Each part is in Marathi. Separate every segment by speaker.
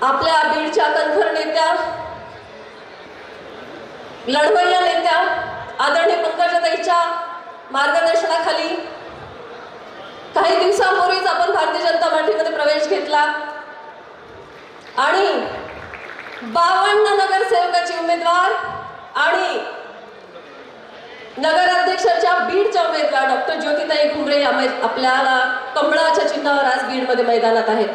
Speaker 1: आपल्या बीडच्या कणखर नेत्या, लढवय्या नेत्या आदरणीय पंकजाताईंच्या मार्गदर्शनाखाली काही दिवसांपूर्वीच आपण भारतीय जनता पार्टीमध्ये प्रवेश घेतला आणि 52 नगरसेवकाचे उमेदवार आणि नगराध्यक्षाच्या बीडच्या उमेदवार डॉक्टर ज्योतिताई घुमरे आपल्याला कमळाच्या चिन्हावर आज बीडमध्ये मैदानात आहेत.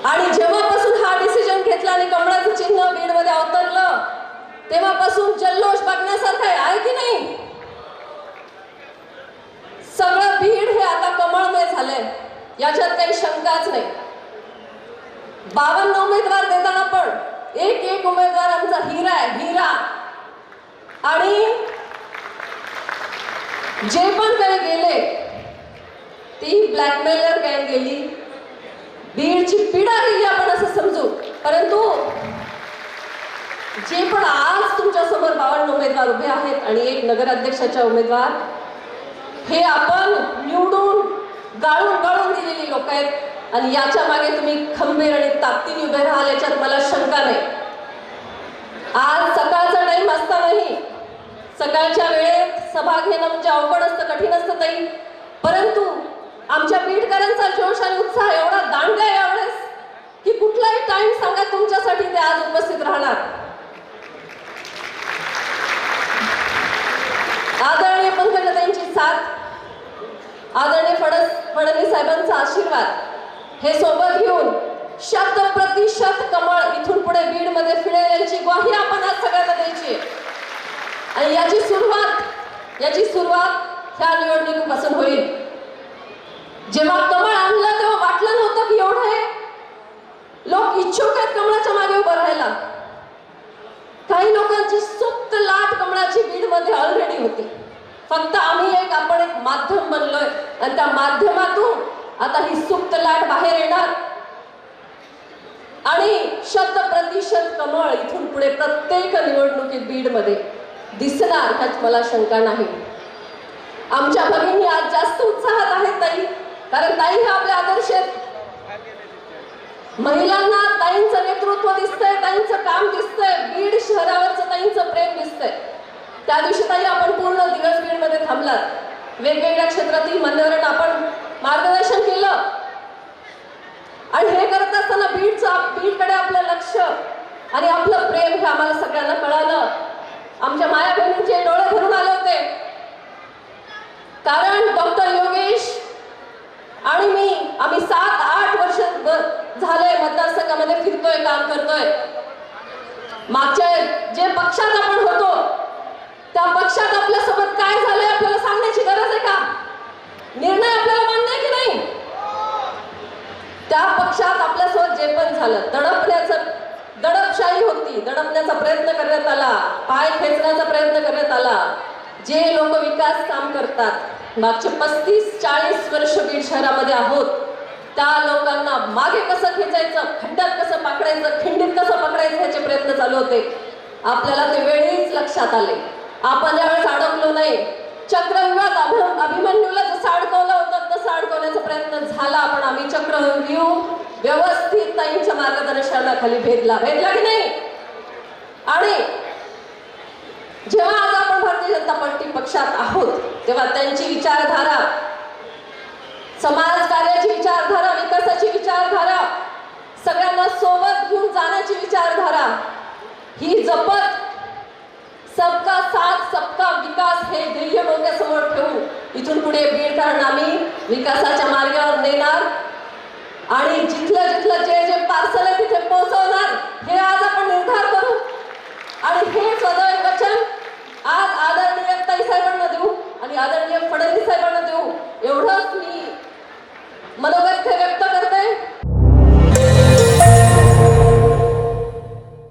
Speaker 1: आणि जेव्हापासून हा डिसिजन घेतला आणि कमळाचं चिन्ह बीडमध्ये अवतरलं तेव्हापासून जल्लोष बघण्यासारखं आहे की नाही? सगळं बीड हे आता कमळमय झालंय, याच्यात काही शंकाच नाही. 52 उमेदवार देताना पण एक उमेदवार आमचा हिरा आहे, हिरा. आणि जे पण काही गेले ती ब्लॅकमेलर गँग गेली, बीडची पीडा गेली आपण असं समजू. परंतु जे पण आज तुमच्या समोर 52 उमेदवार उभे आहेत आणि एक नगराध्यक्षाच्या उमेदवार, हे आपण निवडून गाळून दिलेली लोक आहेत आणि याच्या मागे तुम्ही खंबीर आणि ताकदीने उभे राहाल याच्यात मला शंका नाही. आज सकाळचा टाइम असतानाही सकाळच्या वेळेत सभा घेणं म्हणजे अवघड असतं, कठीण असतं ताई. परंतु आमच्या बीडकरांचा जोश आणि उत्साह एवढा दांडगा आहे यावेळेस की कुठलाही टाइम सांगा तुमच्यासाठी ते आज उपस्थित राहणार. आदरणीय पंकजाताईंची साथ, आदरणीय फडणवीस साहेबांचा आशीर्वाद हे सोबत घेऊन 100% कमळ इथून पुढे बीडमध्ये फिरेल याची ग्वाही आपण आज सगळ्यांना द्यायची. आणि याची सुरुवात ह्या निवडणुकीपासून होईल. जेव्हा कमळ आणलं तेव्हा वाटलं नव्हतं की एवढे लोक इच्छुक आहेत कमळाच्या मागे उभं राहायला. काही लोकांची सुप्त लाट कमळाची बीडमध्ये ऑलरेडी होती. फक्त आपण एक माध्यम बनलोय आणि त्या माध्यमातून आता ही सुप्त लाट बाहेर येणार आणि 100% कमळ इथून पुढे प्रत्येक निवडणुकीत बीडमध्ये दिसणार ह्यात मला शंका नाही. आमच्या भगिनी आज जास्त उत्साहात आहेत ताई, कारण ताई हे आपले आदर्श आहेत. महिलांना ताईंचं नेतृत्व दिसतंय, ताईंचं काम दिसतंय, बीड शहरावरचं ताईंचं प्रेम दिसतंय. त्या दिवशी ताई आपण पूर्ण दिवस बीडमध्ये थांबलात, वेगवेगळ्या क्षेत्रातील मान्यवरांना आपण मार्गदर्शन केलं आणि हे करत असताना बीडकडे आपलं लक्ष आणि आपलं प्रेम हे आम्हाला सगळ्यांना कळालं. आमच्या माया बहिणींचे डोळे भरून आले होते, कारण डॉक्टर योगेश आणि आम्ही 7-8 वर्ष झाले मतदारसंघामध्ये फिरतोय, काम करतोय. मागच्या जे पक्षात आपण होतो त्या पक्षात आपल्यासोबत काय झालंय आपल्याला सांगण्याची गरज आहे का? निर्णय आपल्याला मान्य आहे की नाही? त्या पक्षात आपल्यासोबत जे पण झालं, दडपशाही होती, दडपण्याचा प्रयत्न करण्यात आला, पाय खेचण्याचा प्रयत्न करण्यात आला. जे लोक विकास काम करतात, मागचे 35-40 वर्ष बीड शहरामध्ये आहोत, त्या लोकांना मागे कसं खेचायचं, खड्ड्यात कसं पकडायचं, खिंडीत कसं पकडायचं ह्याचे प्रयत्न चालू होते. आपल्याला ते वेळीच लक्षात आले. आपण ज्यावेळेस अडकलो नाही, चक्रव्यूहात अभिमन्यूला जसं अडकवलं होतं तसं अडकवण्याचा प्रयत्न झाला, पण आम्ही चक्रव्यूह व्यवस्थित ताईंच्या मार्गदर्शनाखाली भेदला की नाही? आणि जेव्हा आज आपण भारतीय जनता पार्टी पक्षात आहोत तेव्हा त्यांची विचारधारा, समाज कार्याची विचारधारा, विकासाची विचारधारा, सगळ्यांना सोबत घेऊन जाण्याची विचारधारा ही जपत सबका साथ सबका विकास हे ध्येय डोक्यासमोर ठेवून इथून पुढे बीडकरांना आम्ही विकासाच्या मार्गावर नेणार आणि जिथलं जे पार्सल आहे तिथे पोहोचवणार हे आज आपण निर्धार करू. आणि हे सदैव वचन आज आदरणीय ताई साहेबांना देऊ आणि आदरणीय फडणवीस साहेबांना देऊ, एवढंच मी मनोगत व्यक्त करते.